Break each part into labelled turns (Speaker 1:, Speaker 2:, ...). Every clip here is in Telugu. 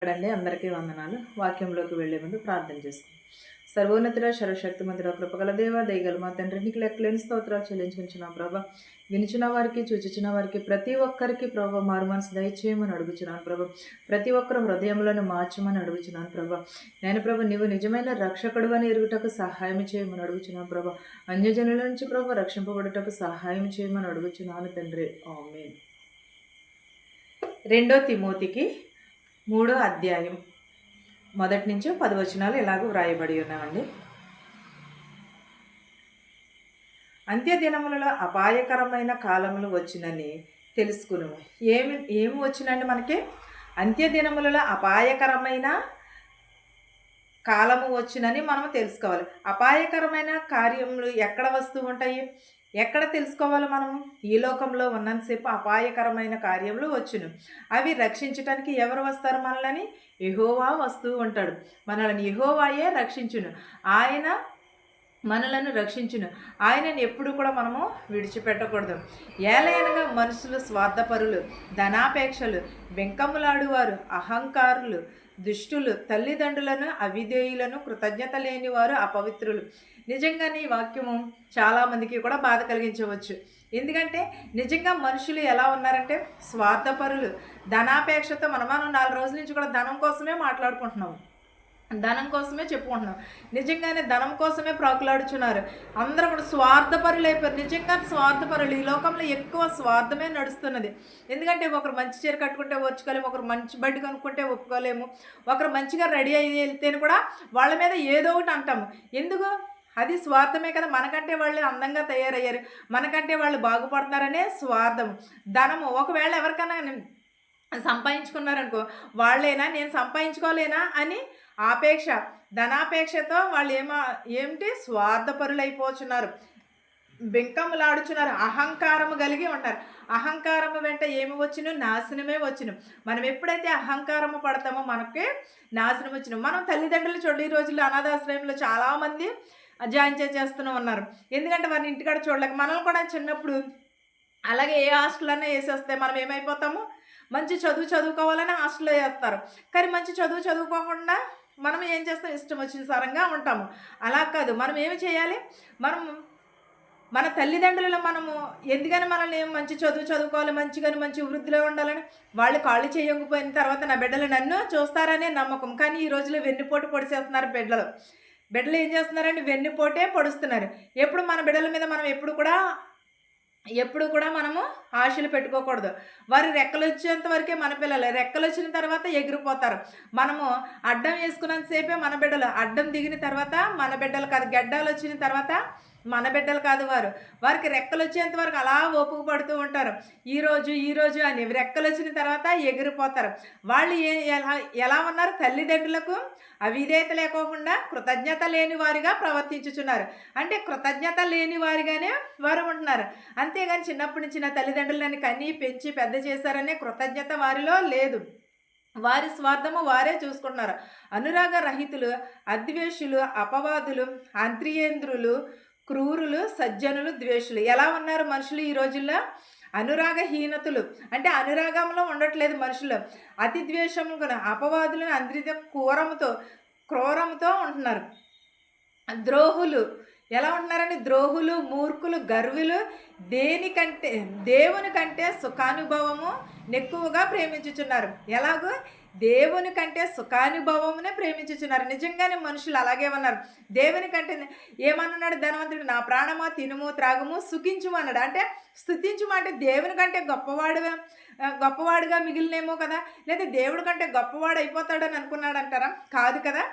Speaker 1: అందరికీ వందనాలు. వాక్యంలోకి వెళ్లే ముందు ప్రార్థన చేసుకుందాం. సర్వోన్నతుడ సర్వశక్తిమంతుడ కృపగల దేవ దయగల మా తండ్రి నీకు లెక్కలేని స్తోత్రాలు చెల్లించుకుంటున్నాం ప్రభా. వినుచున్న వారికి చూచుచున్న వారికి ప్రతి ఒక్కరికి ప్రభా మారు మనసు దయచేయమని అడుగుచున్నాను ప్రభా. ప్రతి ఒక్కరు హృదయంలోనే మార్చమని అడుగుచున్నాను ప్రభా. నేను ప్రభా నీవు నిజమైన రక్షకుడు అని ఎరుగుటకు సహాయం చేయమని అడుగుచున్నాను ప్రభా. అన్యజనుల నుంచి ప్రభా రక్షింపబడుటకు సహాయం చేయమని అడుగుచున్నాను తండ్రి. ఆమేన్. 2 తిమోతికి 3వ అధ్యాయం 1 నుంచి 10 వచనాలు ఇలాగ వ్రాయబడి ఉన్నామండి. అంత్య దినములలో అపాయకరమైన కాలములు వచ్చినని తెలుసుకును. ఏమి వచ్చినండి మనకి? అంత్య దినములలో అపాయకరమైన కాలము వచ్చినని మనం తెలుసుకోవాలి. అపాయకరమైన కార్యములు ఎక్కడ వస్తూ ఉంటాయి? ఎక్కడ తెలుసుకోవాలి మనము? ఈ లోకంలో ఉన్నంతసేపు అపాయకరమైన కార్యములు వచ్చును. అవి రక్షించటానికి ఎవరు వస్తారు? మనల్ని యెహోవా వస్తూ ఉంటాడు. మనల్ని యెహోవాయే రక్షించును. ఆయన మనలను రక్షించును. ఆయనను ఎప్పుడు కూడా మనము విడిచిపెట్టకూడదు. ఏలయనగా మనుషులు స్వార్థపరులు, ధనాపేక్షలు, బెంకములాడువారు, అహంకారులు, దుష్టులు, తల్లిదండ్రులను అవిధేయులను, కృతజ్ఞత లేని వారు, అపవిత్రులు. నిజంగానే ఈ వాక్యము చాలామందికి కూడా బాధ కలిగించవచ్చు. ఎందుకంటే నిజంగా మనుషులు ఎలా ఉన్నారంటే స్వార్థపరులు, ధనాపేక్షతో మనం 4 రోజుల నుంచి కూడా ధనం కోసమే మాట్లాడుకుంటున్నాము, ధనం కోసమే చెప్పుకుంటున్నాం. నిజంగానే ధనం కోసమే ప్రాకులాడుచున్నారు. అందరూ కూడా స్వార్థపరులు అయిపోయారు. నిజంగా స్వార్థపరులు. ఈ లోకంలో ఎక్కువ స్వార్థమే నడుస్తున్నది. ఎందుకంటే ఒకరు మంచి చీర కట్టుకుంటే ఓర్చుకోలేము, ఒకరు మంచి బండి కనుక్కుంటే ఒప్పుకోలేము, ఒకరు మంచిగా రెడీ అయ్యి వెళ్తేనే కూడా వాళ్ళ మీద ఏదో ఒకటి అంటాము. ఎందుకు? అది స్వార్థమే కదా. మనకంటే వాళ్ళు అందంగా తయారయ్యారు, మనకంటే వాళ్ళు బాగుపడుతున్నారనే స్వార్థము, ధనము. ఒకవేళ ఎవరికైనా సంపాదించుకున్నారనుకో, వాళ్ళేనా నేను సంపాదించుకోలేనా అని ఆపేక్ష, ధనాపేక్షతో వాళ్ళు ఏమిటి స్వార్థపరులు అయిపోతున్నారు, బెంకములాడుచున్నారు, అహంకారము కలిగి ఉంటారు. అహంకారము వెంట ఏమి వచ్చును? నాశనమే వచ్చును. మనం ఎప్పుడైతే అహంకారము పడతామో మనకే నాశనం వచ్చును. మనం తల్లిదండ్రులు చూడండి, ఈ రోజుల్లో అనాథాశ్రయంలో చాలామంది జాయిన్ చేస్తూనే ఉన్నారు. ఎందుకంటే వారిని ఇంటికాడ చూడలేక. మనల్ని కూడా చిన్నప్పుడు అలాగే ఏ హాస్టల్ అన్నా వేసేస్తే మనం ఏమైపోతాము? మంచి చదువుకోవాలని హాస్టల్లో వేస్తారు. కానీ మంచి చదువుకోకుండా మనం ఏం చేస్తాం? ఇష్టం వచ్చిన సారంగా ఉంటాము. అలా కాదు. మనం ఏమి చేయాలి? మనం మన తల్లిదండ్రులు మనము ఎందుకని మనల్ని మంచి చదువుకోవాలి, మంచి వృద్ధిలో ఉండాలని వాళ్ళు కాళ్ళు చేయకపోయిన తర్వాత నా బిడ్డలు నన్ను చూస్తారనే నమ్మకం. కానీ ఈ రోజులో వెన్నుపోటు పొడిచేస్తున్నారు బిడ్డలు ఏం చేస్తున్నారంటే వెన్నుపోటే పొడుస్తున్నారు. ఎప్పుడు మన బిడ్డల మీద మనం ఎప్పుడు కూడా మనము ఆశలు పెట్టుకోకూడదు. వారు రెక్కలు వచ్చేంత వరకే మన పిల్లలు, రెక్కలు వచ్చిన తర్వాత ఎగిరిపోతారు. మనము అడ్డం వేసుకున్నంతసేపే మన బిడ్డలు, అడ్డం దిగిన తర్వాత మన బిడ్డలు కాదు, గడ్డాలు వచ్చిన తర్వాత మన బిడ్డలు కాదు. వారికి రెక్కలు వచ్చేంత వరకు అలా ఓపిక పడుతూ ఉంటారు. ఈరోజు అని రెక్కలు వచ్చిన తర్వాత ఎగిరిపోతారు. వాళ్ళు ఎలా ఉన్నారు? తల్లిదండ్రులకు అవిధేయత లేకోకుండా కృతజ్ఞత లేని వారిగా ప్రవర్తించుచున్నారు. అంటే కృతజ్ఞత లేని వారిగానే వారు ఉంటున్నారు. అంతేగాని చిన్నప్పటి నుంచి నా తల్లిదండ్రులని కన్నీ పెంచి పెద్ద చేశారనే కృతజ్ఞత వారిలో లేదు. వారి స్వార్థము వారే చూసుకుంటున్నారు. అనురాగ రహితులు, అద్వేషులు, అపవాదులు, అంత్రియేంద్రులు, క్రూరులు, సజ్జనులు, ద్వేషులు. ఎలా ఉన్నారు మనుషులు ఈ రోజుల్లో? అనురాగహీనతులు. అంటే అనురాగంలో ఉండట్లేదు మనుషులు. అతి ద్వేషము, అపవాదులు, అంత్రిత క్రూరముతో ఉంటున్నారు. ద్రోహులు ఎలా ఉంటున్నారని? ద్రోహులు, మూర్ఖులు, గర్వులు, దేవుని కంటే సుఖానుభవము ఎక్కువగా ప్రేమించుచున్నారు. ఎలాగో దేవుని కంటే సుఖానుభవమునే ప్రేమించుచున్నారు. నిజంగానే మనుషులు అలాగే ఉన్నారు. దేవుని కంటే ఏమన్నాడు ధనవంతుడు? నా ప్రాణమా తినుము త్రాగుము సుఖించుము అన్నాడు. అంటే స్తుతించుము అంటే దేవుని కంటే గొప్పవాడుగా మిగిలినేమో కదా, లేదా దేవుడి కంటే గొప్పవాడు అయిపోతాడని అనుకున్నాడు అంటారా? కాదు కదా.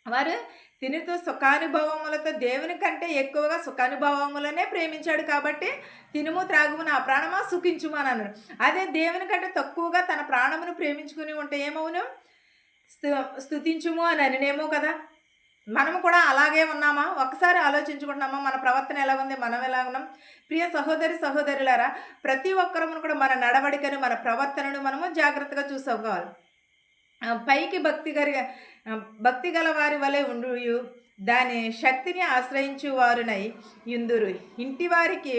Speaker 1: వారు తినుతూ సుఖానుభవములతో దేవుని కంటే ఎక్కువగా సుఖానుభవములనే ప్రేమించాడు కాబట్టి తినుము త్రాగుము నా ప్రాణమా సుఖించుము అని అన్నాడు. అదే దేవుని కంటే తక్కువగా తన ప్రాణమును ప్రేమించుకుని ఉంటే ఏమవును? స్తుతించుము అని అనినేమో కదా. మనము కూడా అలాగే ఉన్నామా? ఒకసారి ఆలోచించుకుంటున్నామా? మన ప్రవర్తన ఎలా ఉంది, మనం ఎలా ఉన్నాం? ప్రియ సహోదరులారా, ప్రతి ఒక్కరము కూడా మన నడవడికను, మన ప్రవర్తనను మనము జాగ్రత్తగా చూసుకోవాలి. పైకి భక్తి గల వారి వలె ఉండు, దాని శక్తిని ఆశ్రయించు వారునై ఇందురు, ఇంటి వారికి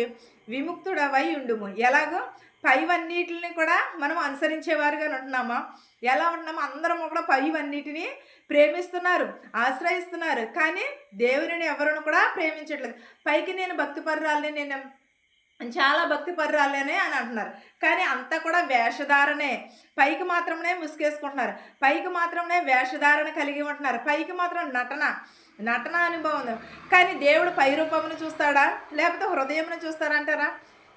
Speaker 1: విముక్తుడవై ఉండుము. ఎలాగో పైవన్నిటిని కూడా మనం అనుసరించేవారుగా ఉంటున్నామా? ఎలా ఉంటున్నామో అందరం కూడా పైవన్నిటిని ప్రేమిస్తున్నారు, ఆశ్రయిస్తున్నారు. కానీ దేవునిని ఎవరును కూడా ప్రేమించట్లేదు. పైకి నేను భక్తిపరురాలిని, నేను చాలా భక్తిపరురాలనే అని అంటున్నారు. కానీ అంతా కూడా వేషధారణే. పైకి మాత్రమే ముసుగేసుకుంటున్నారు. పైకి మాత్రమే వేషధారణ కలిగి ఉంటున్నారు. పైకి మాత్రం నటన అనుభవం. కానీ దేవుడు పై రూపమును చూస్తాడా, లేకపోతే హృదయమును చూస్తారంటారా?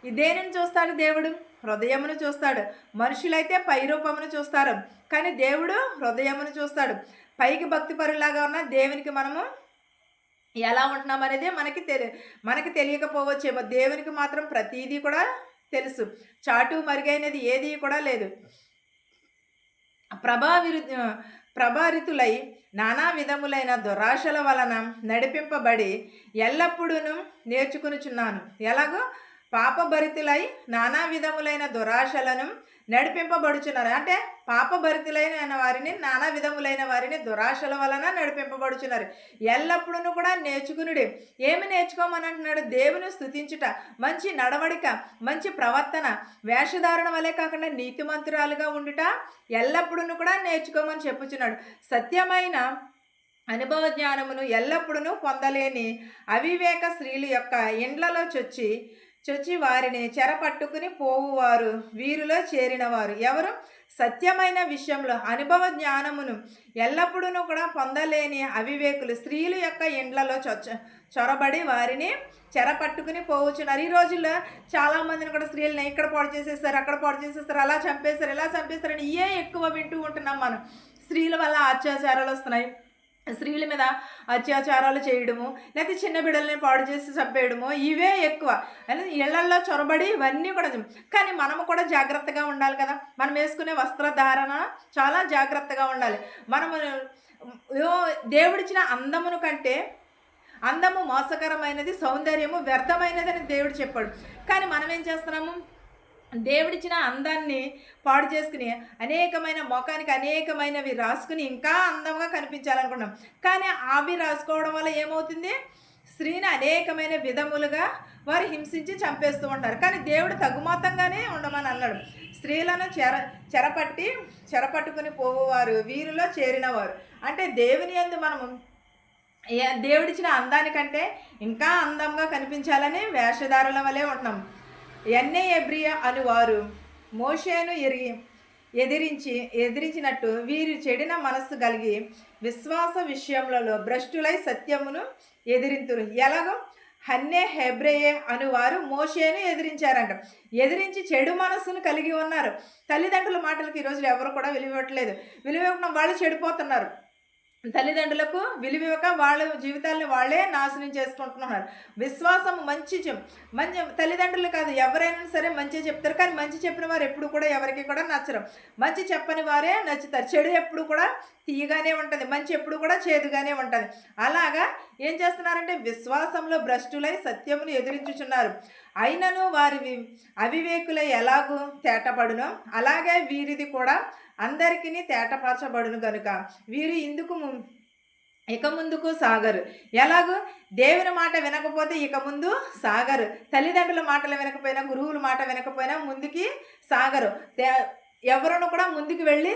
Speaker 1: దేనిని చూస్తాడు దేవుడు? హృదయమును చూస్తాడు. మనుషులైతే పై రూపమును చూస్తారు, కానీ దేవుడు హృదయమును చూస్తాడు. పైకి భక్తిపరులాగా ఉన్న దేవునికి మనము ఎలా ఉంటున్నాం అనేది మనకి తెలియకపోవచ్చేమో. దేవునికి మాత్రం ప్రతీదీ కూడా తెలుసు. చాటు మరుగైనది ఏది కూడా లేదు. ప్రభావితులై నానా విధములైన దురాశల వలన నడిపింపబడి ఎల్లప్పుడూ నేర్చుకునిచున్నాను. ఎలాగో పాపభరితులై నానా విధములైన దురాశలను నడిపింపబడుచున్నారు. అంటే పాపభరితులైన వారిని, నానా విధములైన వారిని దురాశల వలన నడిపింపబడుచున్నారు. ఎల్లప్పుడూ కూడా నేర్చుకునుడి. ఏమి నేర్చుకోమని అంటున్నాడు? దేవుని స్తుతించుట, మంచి నడవడిక, మంచి ప్రవర్తన, వేషధారణ వలె కాకుండా నీతిమంతురాలుగా ఉండుట ఎల్లప్పుడూ కూడా నేర్చుకోమని చెప్పుచున్నాడు. సత్యమైన అనుభవ జ్ఞానమును ఎల్లప్పుడూ పొందలేని అవివేక స్త్రీల యొక్క ఇండ్లలో చొచ్చి వారిని చెరపట్టుకుని పోవువారు వీరిలో చేరినవారు ఎవరు? సత్యమైన విషయంలో అనుభవ జ్ఞానమును ఎల్లప్పుడూ కూడా పొందలేని అవివేకులు స్త్రీల యొక్క ఇండ్లలో చొరబడి వారిని చెరపట్టుకుని పోవచ్చున్నారు. ఈ రోజుల్లో చాలామందిని కూడా స్త్రీలని ఇక్కడ పాడు చేసేస్తారు, అక్కడ పాడు చేసేస్తారు, అలా చంపేస్తారు, ఇలా చంపేస్తారని ఎక్కువ వింటూ ఉంటున్నాం మనం. స్త్రీల వల్ల అత్యాచారాలు వస్తున్నాయి, స్త్రీల మీద అత్యాచారాలు చేయడము, లేకపోతే చిన్న బిడ్డల్ని పాడు చేసి చంపేయడము, ఇవే ఎక్కువ. ఇళ్లల్లో చొరబడి ఇవన్నీ కూడా. కానీ మనము కూడా జాగ్రత్తగా ఉండాలి కదా. మనం వేసుకునే వస్త్రధారణ చాలా జాగ్రత్తగా ఉండాలి. మనము దేవుడిచ్చిన అందమును కంటే అందము మోసకరమైనది, సౌందర్యము వ్యర్థమైనది అని దేవుడు చెప్పాడు. కానీ మనం ఏం చేస్తున్నాము? దేవుడిచ్చిన అందాన్ని పాడు చేసుకుని అనేకమైన మొఖానికి అనేకమైనవి రాసుకుని ఇంకా అందంగా కనిపించాలనుకున్నాం. కానీ అవి రాసుకోవడం వల్ల ఏమవుతుంది? స్త్రీని అనేకమైన విధములుగా వారు హింసించి చంపేస్తూ ఉంటారు. కానీ దేవుడు తగుమాతంగానే ఉండమని అన్నాడు. స్త్రీలను చెరపట్టుకుని పోవువారు వీరిలో చేరినవారు. అంటే దేవుని యందు మనము దేవుడిచ్చిన అందానికంటే ఇంకా అందంగా కనిపించాలని వేషధారుల వలె ఉంటున్నాం. ఎబ్రియా అనువారు మోషేను ఎదిరించినట్టు వీరు చెడిన మనస్సు కలిగి విశ్వాస విషయములలో భ్రష్టులై సత్యమును ఎదిరింతురు. ఎలాగో హెబ్రియే అనువారు మోషేను ఎదిరించారంట. ఎదిరించి చెడు మనస్సును కలిగి ఉన్నారు. తల్లిదండ్రుల మాటలకు ఈరోజు ఎవరు కూడా విలువ ఇవ్వట్లేదు. విలువ ఇవ్వకుండా వాళ్ళు చెడిపోతున్నారు. తల్లిదండ్రులకు విలువివ్వక వాళ్ళ జీవితాలను వాళ్ళే నాశనం చేసుకుంటున్నారు. విశ్వాసం మంచి తల్లిదండ్రులు కాదు, ఎవరైనా సరే మంచి చెప్తారు. కానీ మంచి చెప్పిన వారు ఎప్పుడు కూడా ఎవరికి కూడా నచ్చరు. మంచి చెప్పని వారే నచ్చుతారు. చెడు ఎప్పుడు కూడా తీయగానే ఉంటుంది, మంచి ఎప్పుడు కూడా చేదుగానే ఉంటుంది. అలాగా ఏం చేస్తున్నారంటే విశ్వాసంలో భ్రష్టులై సత్యమును ఎదిరించుచున్నారు. అయినను వారి అవివేకులై ఎలాగూ తేటపడునో అలాగే వీరిది కూడా అందరికీ తేటపరచబడును గనుక వీరు ఇక ముందుకు సాగరు. ఎలాగూ దేవుని మాట వినకపోతే ఇక ముందు సాగరు. తల్లిదండ్రుల మాటలు వినకపోయినా, గురువుల మాట వినకపోయినా ముందుకి సాగరు. ఎవరును కూడా ముందుకు వెళ్ళి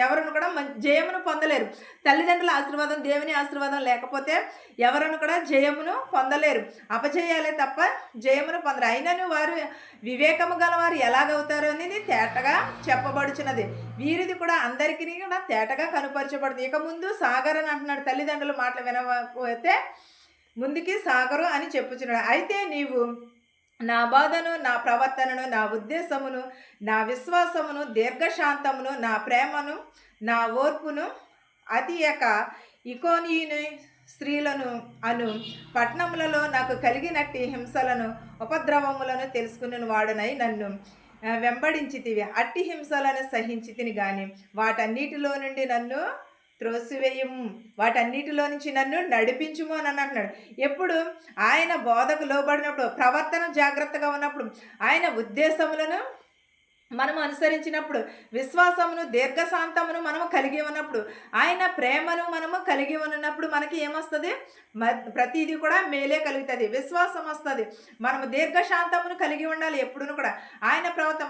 Speaker 1: ఎవరును కూడా జయమును పొందలేరు. తల్లిదండ్రుల ఆశీర్వాదం, దేవుని ఆశీర్వాదం లేకపోతే ఎవరును కూడా జయమును పొందలేరు. అపజయాలే తప్ప జయమును పొందరు. అయినను వారు వివేకము గల వారు ఎలాగవుతారు అనేది తేటగా చెప్పబడుచున్నది. వీరిది కూడా అందరికీ కూడా తేటగా కనుపరచబడుతుంది. ఇక ముందు సాగర్ అని అంటున్నాడు. తల్లిదండ్రుల మాటలు వినకపోతే ముందుకి సాగరు అని చెప్పుచున్నాడు. అయితే నీవు నా బాధను, నా ప్రవర్తనను, నా ఉద్దేశమును, నా విశ్వాసమును, దీర్ఘశాంతమును, నా ప్రేమను, నా ఓర్పును, అతియక ఇకోనియుని స్త్రీలను పట్టణములలో నాకు కలిగినట్టి హింసలను ఉపద్రవములను తెలుసుకుని వాడునై నన్ను వెంబడించితివి. అట్టి హింసలను సహించితిని గాని వాటన్నిటిలో నుండి నన్ను త్రోసివేయము, వాటన్నిటిలో నుంచి నన్ను నడిపించుము అని అంటున్నాడు. ఎప్పుడు ఆయన బోధకు లోబడినప్పుడు, ప్రవర్తన జాగ్రత్తగా ఉన్నప్పుడు, ఆయన ఉద్దేశములను మనము అనుసరించినప్పుడు, విశ్వాసమును దీర్ఘశాంతమును మనము కలిగి ఉన్నప్పుడు, ఆయన ప్రేమను మనము కలిగి ఉన్నప్పుడు మనకి ఏమొస్తుంది? ప్రతిదీ కూడా మేలే కలుగుతుంది, విశ్వాసం వస్తుంది. మనము దీర్ఘశాంతమును కలిగి ఉండాలి ఎప్పుడును కూడా. ఆయన ప్రవర్తన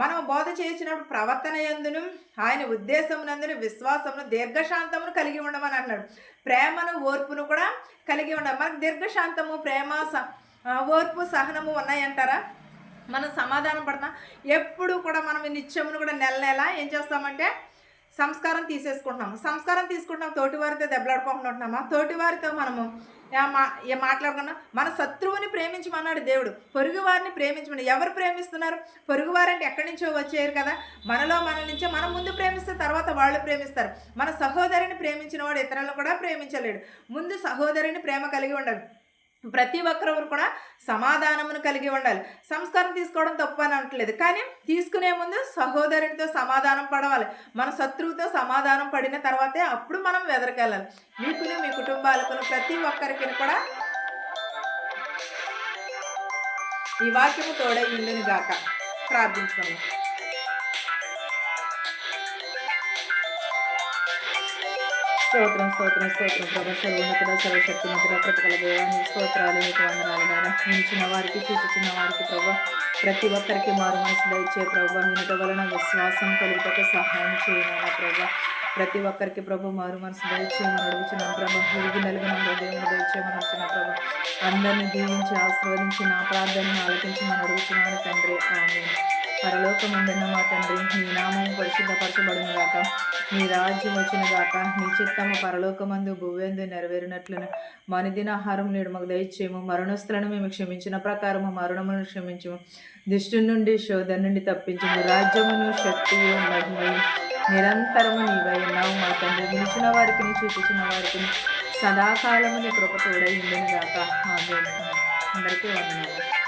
Speaker 1: మనం బోధ చేసినప్పుడు ప్రవర్తన యందును ఆయన ఉద్దేశమునందును విశ్వాసమును దీర్ఘశాంతమును కలిగి ఉండమని అన్నాడు. ప్రేమను ఓర్పును కూడా కలిగి ఉండాలి. మనకు దీర్ఘశాంతము, ప్రేమ, ఓర్పు, సహనము ఉన్నాయంటారా? మనం సమాధానం పడతాం. ఎప్పుడు కూడా మనం నిత్యమును కూడా నెల నెల ఏం చేస్తామంటే సంస్కారం సంస్కారం తీసుకుంటున్నాం. తోటివారితో దెబ్బలాడుకోకుండా ఉంటున్నామా? తోటివారితో మనము మాట్లాడకుండా మన శత్రువుని ప్రేమించమన్నాడు దేవుడు. పొరుగు వారిని ప్రేమించమని. ఎవరు ప్రేమిస్తున్నారు? పొరుగువారంటే ఎక్కడి నుంచో వచ్చేయరు కదా. మనలో మన నుంచో మనం ముందు ప్రేమిస్తే తర్వాత వాళ్ళు ప్రేమిస్తారు. మన సహోదరిని ప్రేమించిన వాడు ఇతరులను కూడా ప్రేమించలేడు. ముందు సహోదరిని ప్రేమ కలిగి ఉండాలి. ప్రతి ఒక్కరు కూడా సమాధానమును కలిగి ఉండాలి. సంస్కారం తీసుకోవడం తప్పు అని అనట్లేదు, కానీ తీసుకునే ముందు సహోదరునితో సమాధానం పడవాలి. మన శత్రువుతో సమాధానం పడిన తర్వాతే అప్పుడు మనం వెదరకెళ్ళాలి. మీకును మీ కుటుంబాలకు ప్రతి ఒక్కరికి కూడా ఈ వాక్యము తోడై ఉండును గాక. ప్రార్థించుకోండి. స్తోత్రం స్తోత్రం స్తోత్రం ప్రభా. సర్వోన్నతుడ, సర్వశక్తిమంతుడ, ప్రతికల దేవాన్ని స్తోత్రాలు, మీకు వందనాలు నాయన. నిలిచిన వారికి, చూచుచున్న వారికి ప్రభా, ప్రతి ఒక్కరికి మారు మనసు దయచే ప్రభా. వినుట వలన విశ్వాసం కలుగుటకు సహాయం చేయనాయన ప్రభా. ప్రతి ఒక్కరికి ప్రభు మారు మనసు దయచేయమని అడుగుచున్నాం ప్రభా. విరిగి నలుగున దేవుని దయచేయమని అడుగుతున్నా ప్రభా. అందరినీ దీవించి ఆశీర్వదించి నా ప్రార్థనను ఆలకించమని అడుగుతున్నాను తండ్రి. ఆమేన్. పరలోకమందున్న మా తండ్రి, నీ నామం పరిశుద్ధపరచబడును గాక. నీ రాజ్యం వచ్చును గాక. నీ చిత్తము పరలోకమందు భూవేందు నెరవేరినట్లును మనుదిన ఆహారం నేడు మాకు దయచేయము. మరణస్తులను మేము క్షమించిన ప్రకారము మరణములను క్షమించము. దుష్టుని నుండి, శోధన నుండి తప్పించము. రాజ్యమును, శక్తియు, మహిమయు నిరంతరము నీవై ఉన్నావు మా తండ్రి. నిలిచిన వారికి, చూచుచున్న వారికి సదాకాలము నీ కృప తోడై ఉండును గాక. ఆమేన్. అందరికీ వందనాలు.